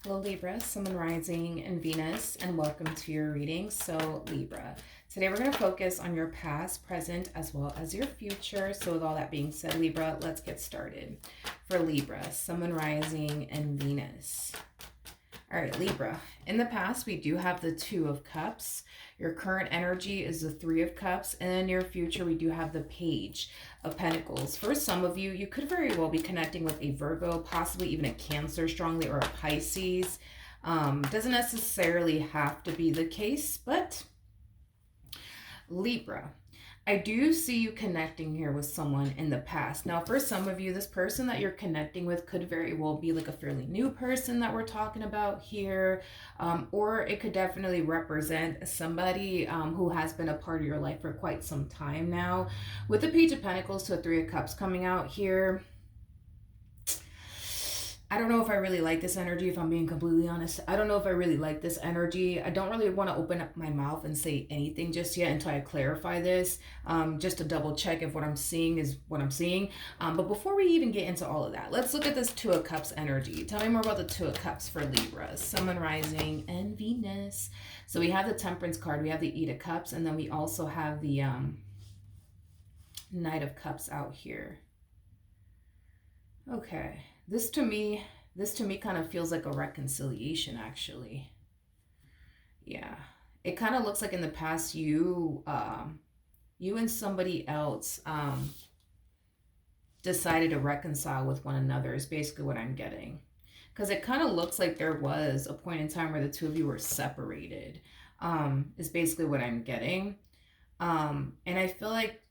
Hello Libra, Sun, Rising, and Venus, and welcome to your reading. So Libra, today we're going to focus on your past, present, as well as your future. So with all that being said, Libra, let's get started. For Libra, Sun, Rising, and Venus. All right, Libra, in the past, we do have the Two of Cups. Your current energy is the Three of Cups. And in your future, we do have the Page of Pentacles. For some of you, you could very well be connecting with a Virgo, possibly even a Cancer strongly, or a Pisces. Doesn't necessarily have to be the case, but Libra, I do see you connecting here with someone in the past. Now, for some of you, this person that you're connecting with could very well be like a fairly new person that we're talking about here, or it could definitely represent somebody who has been a part of your life for quite some time now. With the Page of Pentacles to a Three of Cups coming out here, I don't know if I really like this energy, if I'm being completely honest. I don't know if I really like this energy. I don't really want to open up my mouth and say anything just yet until I clarify this, just to double check if what I'm seeing is what I'm seeing. But before we even get into all of that, let's look at this Two of Cups energy. Tell me more about the Two of Cups for Libra, Sun, Rising, and Venus. So we have the Temperance card, we have the Eight of Cups, and then we also have the Knight of Cups out here. Okay. This to me kind of feels like a reconciliation, actually. Yeah. It kind of looks like in the past you and somebody else decided to reconcile with one another is basically what I'm getting. Because it kind of looks like there was a point in time where the two of you were separated, is basically what I'm getting. And I feel like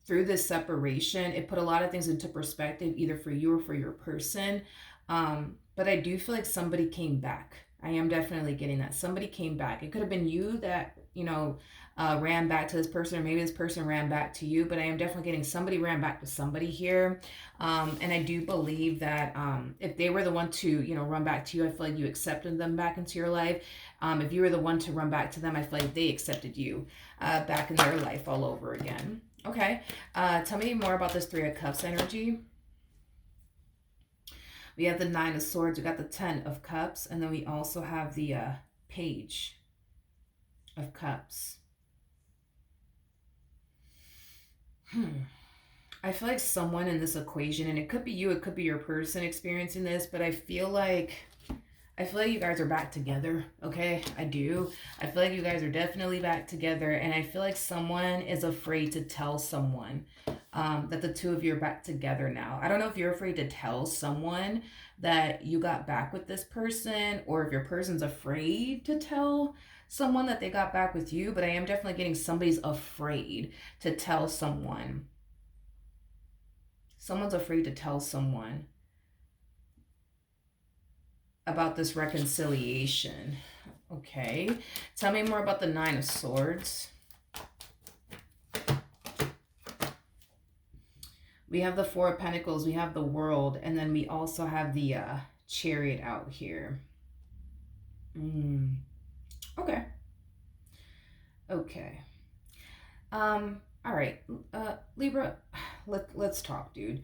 through this separation, it put a lot of things into perspective, either for you or for your person. But I do feel like somebody came back. I am definitely getting that. Somebody came back. It could have been you that, ran back to this person, or maybe this person ran back to you, but I am definitely getting somebody ran back to somebody here. And I do believe that if they were the one to, run back to you, I feel like you accepted them back into your life. If you were the one to run back to them, I feel like they accepted you back in their life all over again. Okay, tell me more about this Three of Cups energy. We have the Nine of Swords, we got the Ten of Cups, and then we also have the Page of Cups. I feel like someone in this equation, and it could be you, it could be your person experiencing this, but I feel like you guys are back together, okay? I do. I feel like you guys are definitely back together, and I feel like someone is afraid to tell someone that the two of you are back together now. I don't know if you're afraid to tell someone that you got back with this person, or if your person's afraid to tell someone that they got back with you, but I am definitely getting somebody's afraid to tell someone. Someone's afraid to tell someone about this reconciliation. Okay, tell me more about the Nine of Swords. We have the Four of Pentacles, we have the World, and then we also have the Chariot out here. Okay. All right, Libra, let's talk, dude.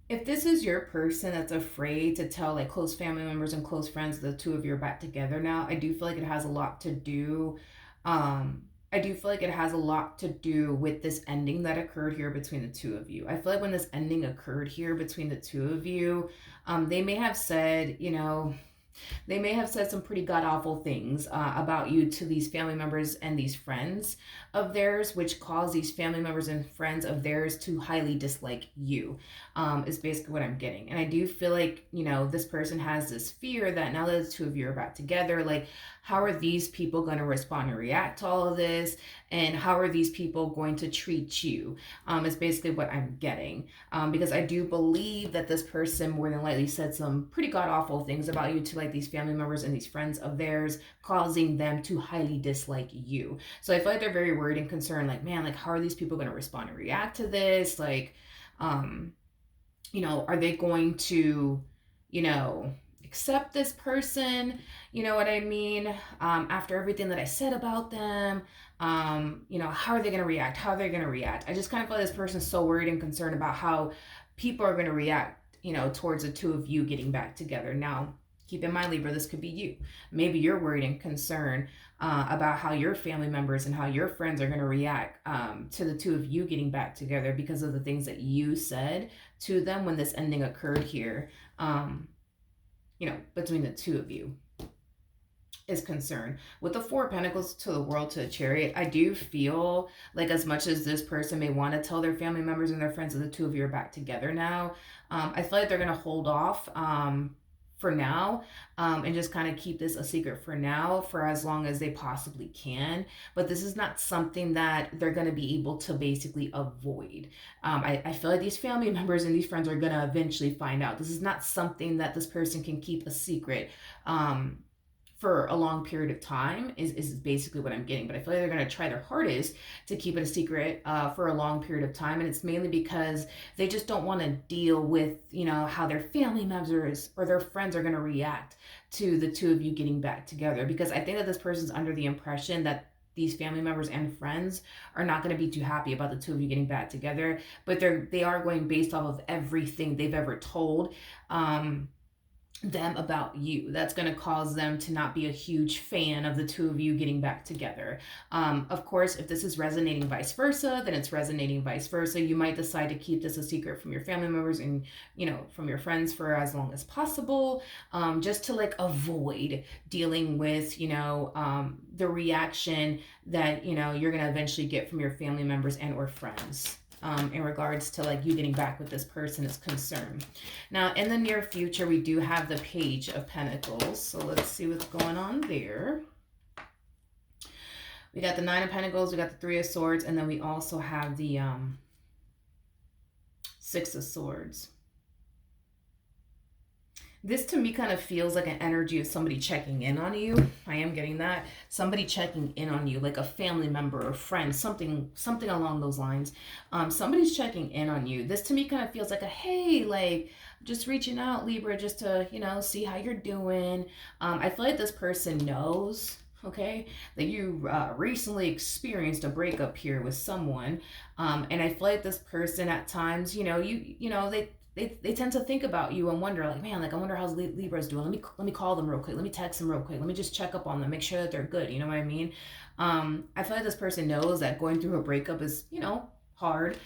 If this is your person that's afraid to tell like close family members and close friends the two of you are back together now, I do feel like it has a lot to do. I do feel like it has a lot to do with this ending that occurred here between the two of you. I feel like when this ending occurred here between the two of you, they may have said, they may have said some pretty god-awful things about you to these family members and these friends of theirs, which caused these family members and friends of theirs to highly dislike you, is basically what I'm getting. And I do feel like, this person has this fear that now that the two of you are back together, like, how are these people going to respond and react to all of this? And how are these people going to treat you? Is basically what I'm getting. Because I do believe that this person more than likely said some pretty god-awful things about you to like these family members and these friends of theirs, causing them to highly dislike you. So I feel like they're very worried and concerned, like, man, like, how are these people going to respond and react to this? Like, are they going to, accept this person? You know what I mean? After everything that I said about them, how are they going to react? How are they going to react? I just kind of feel like this person's so worried and concerned about how people are going to react, towards the two of you getting back together. Now, Keep in mind, Libra, this could be you. Maybe you're worried and concerned about how your family members and how your friends are going to react to the two of you getting back together because of the things that you said to them when this ending occurred here, between the two of you is concerned. With the Four of Pentacles to the World to the Chariot, I do feel like as much as this person may want to tell their family members and their friends that the two of you are back together now, I feel like they're going to hold off for now, and just kind of keep this a secret for now for as long as they possibly can. But this is not something that they're going to be able to basically avoid. I feel like these family members and these friends are going to eventually find out. This is not something that this person can keep a secret for a long period of time is basically what I'm getting. But I feel like they're going to try their hardest to keep it a secret for a long period of time. And it's mainly because they just don't want to deal with, how their family members or their friends are going to react to the two of you getting back together. Because I think that this person's under the impression that these family members and friends are not going to be too happy about the two of you getting back together. But they are going based off of everything they've ever told them about you. That's going to cause them to not be a huge fan of the two of you getting back together. Of course, if this is resonating vice versa, then it's resonating vice versa. You might decide to keep this a secret from your family members and, from your friends for as long as possible, just to avoid dealing with, the reaction that, you're going to eventually get from your family members and or friends. In regards to you getting back with this person is concerned. Now, in the near future, we do have the Page of Pentacles. So let's see what's going on there. We got the Nine of Pentacles, we got the Three of Swords, and then we also have the Six of Swords. This to me kind of feels like an energy of somebody checking in on you. I am getting that. Somebody checking in on you, like a family member or friend, something along those lines. Somebody's checking in on you. This to me kind of feels like a, hey, just reaching out, Libra, just to, see how you're doing. I feel like this person knows, okay, that you recently experienced a breakup here with someone. And I feel like this person at times, they tend to think about you and wonder, I wonder how Libra's doing. Let me call them real quick. Let me text them real quick. Let me just check up on them, make sure that they're good. You know what I mean? I feel like this person knows that going through a breakup is, hard.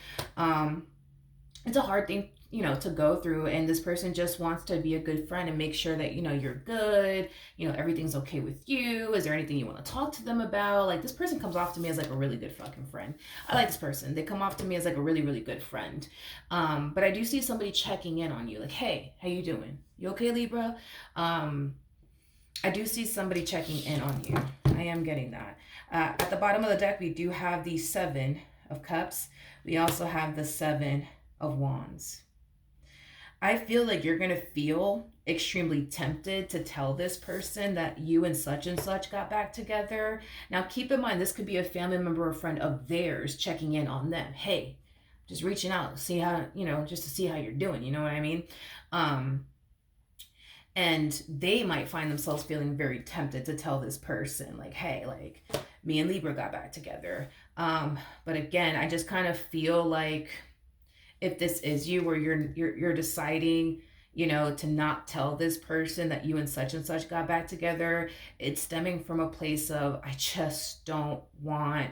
It's a hard thing, to go through, and this person just wants to be a good friend and make sure that, you're good, everything's okay with you. Is there anything you want to talk to them about? This person comes off to me as a really good fucking friend. I like this person. They come off to me as a really, really good friend. But I do see somebody checking in on you, hey, how you doing? You okay, Libra? I do see somebody checking in on you. I am getting that. At the bottom of the deck, we do have the Seven of Cups. We also have the Seven of Wands. I feel like you're going to feel extremely tempted to tell this person that you and such got back together. Now, keep in mind, this could be a family member or friend of theirs checking in on them. Hey, just reaching out, see how, just to see how you're doing. You know what I mean? And they might find themselves feeling very tempted to tell this person, hey, me and Libra got back together. But again, I just kind of feel like if this is you, where you're deciding, to not tell this person that you and such got back together, it's stemming from a place of, I just don't want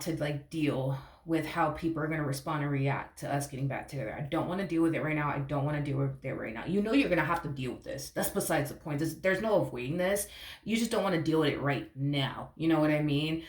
to deal with how people are going to respond and react to us getting back together. I don't want to deal with it right now. I don't want to deal with it right now. You're going to have to deal with this. That's besides the point. There's no avoiding this. You just don't want to deal with it right now. You know what I mean?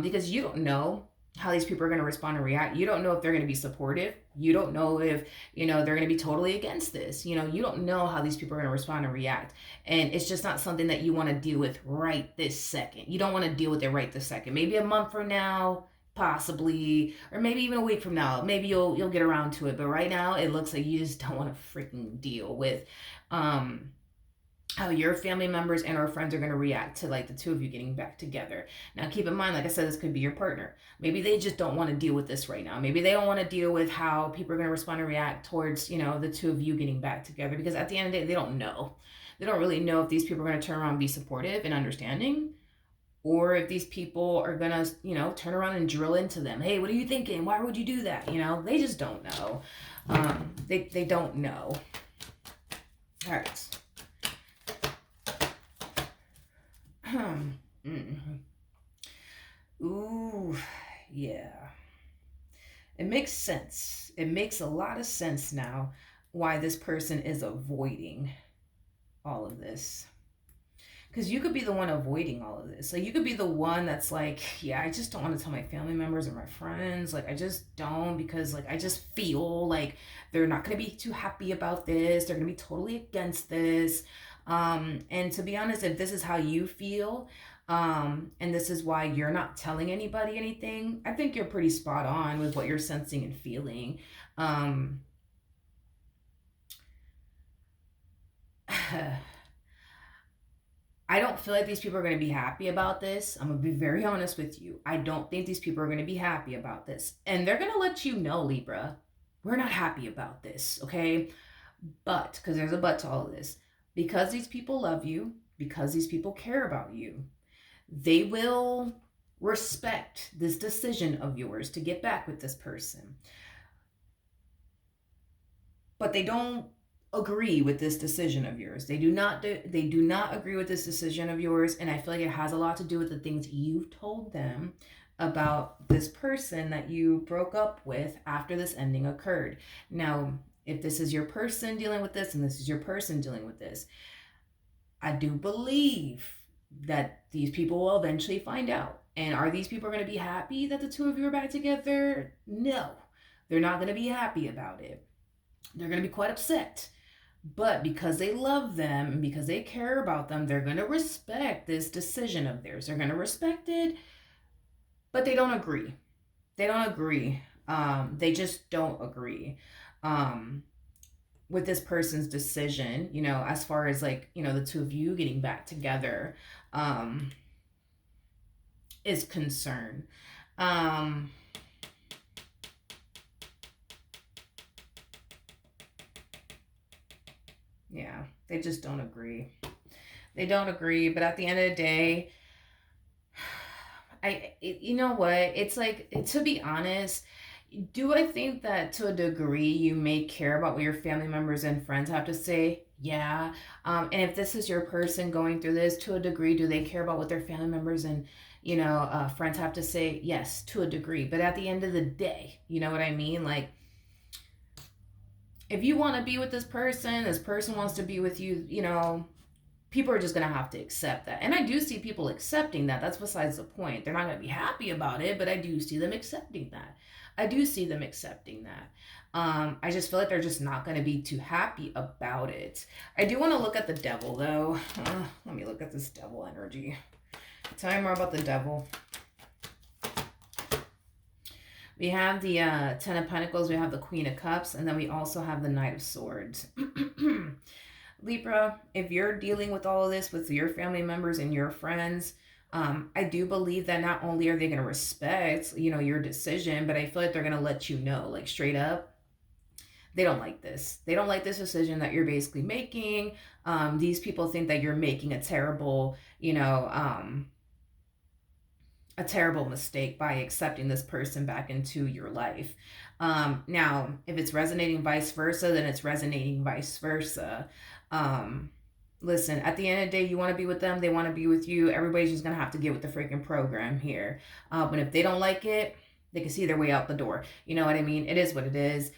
Because you don't know how these people are going to respond and react. You don't know if they're going to be supportive. You don't know if, they're going to be totally against this. You don't know how these people are going to respond and react. And it's just not something that you want to deal with right this second. You don't want to deal with it right this second. Maybe a month from now, possibly, or maybe even a week from now. Maybe you'll get around to it. But right now, it looks like you just don't want to freaking deal with how your family members and or friends are going to react to the two of you getting back together. Now, keep in mind, like I said, this could be your partner. Maybe they just don't want to deal with this right now. Maybe they don't want to deal with how people are going to respond and react towards, the two of you getting back together, because at the end of the day, they don't know. They don't really know if these people are going to turn around and be supportive and understanding, or if these people are going to, turn around and drill into them. Hey, what are you thinking? Why would you do that? They just don't know. They don't know. All right. Mhm. Ooh, yeah. It makes sense. It makes a lot of sense now why this person is avoiding all of this. Because you could be the one avoiding all of this. Like, you could be the one that's like, yeah, I just don't want to tell my family members or my friends. Like, I just don't, because, like, I just feel like they're not going to be too happy about this. They're going to be totally against this. And to be honest, if this is how you feel, and this is why you're not telling anybody anything, I think you're pretty spot on with what you're sensing and feeling. Um, I don't feel like these people are going to be happy about this. I'm going to be very honest with you. I don't think these people are going to be happy about this. And they're going to let you know, Libra, we're not happy about this, okay? But, because there's a but to all of this, because these people love you, because these people care about you, they will respect this decision of yours to get back with this person. But they don't agree with this decision of yours. They do not agree with this decision of yours, and I feel like it has a lot to do with the things you've told them about this person that you broke up with after this ending occurred. Now, if this is your person dealing with this and this is your person dealing with this, I do believe that these people will eventually find out. And are these people going to be happy that the two of you are back together? No, they're not going to be happy about it. They're going to be quite upset. But because they love them and because they care about them, they're going to respect this decision of theirs. They're going to respect it, but they don't agree. They don't agree. They just don't agree with this person's decision, as far as like, the two of you getting back together is concerned. Yeah, they just don't agree. They don't agree, but at the end of the day, you know what? It's like, to be honest, do I think that to a degree you may care about what your family members and friends have to say? Yeah. And if this is your person going through this, to a degree, do they care about what their family members and, friends have to say? Yes, to a degree. But at the end of the day, you know what I mean? Like, if you want to be with this person wants to be with you, people are just going to have to accept that. And I do see people accepting that. That's besides the point. They're not going to be happy about it, but I do see them accepting that. I just feel like they're just not going to be too happy about it. I do want to look at the devil, though. Let me look at this devil energy. Tell me more about the devil. We have the Ten of Pentacles, we have the Queen of Cups, and then we also have the Knight of Swords. Libra, if you're dealing with all of this with your family members and your friends, I do believe that not only are they going to respect, your decision, but I feel like they're going to let you know, like, straight up, they don't like this. They don't like this decision that you're basically making. These people think that you're making a terrible, a terrible mistake by accepting this person back into your life. Now, if it's resonating vice versa, then it's resonating vice versa. Listen, at the end of the day, you want to be with them, they want to be with you. Everybody's just going to have to get with the freaking program here. But if they don't like it, they can see their way out the door. You know what I mean? It is what it is.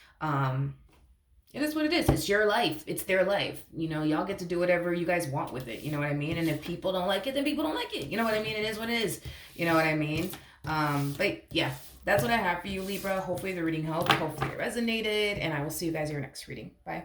It is what it is. It's your life. It's their life. Y'all get to do whatever you guys want with it. You know what I mean? And if people don't like it, then people don't like it. You know what I mean? It is what it is. You know what I mean? But yeah, that's what I have for you, Libra. Hopefully the reading helped. Hopefully it resonated. And I will see you guys in your next reading. Bye.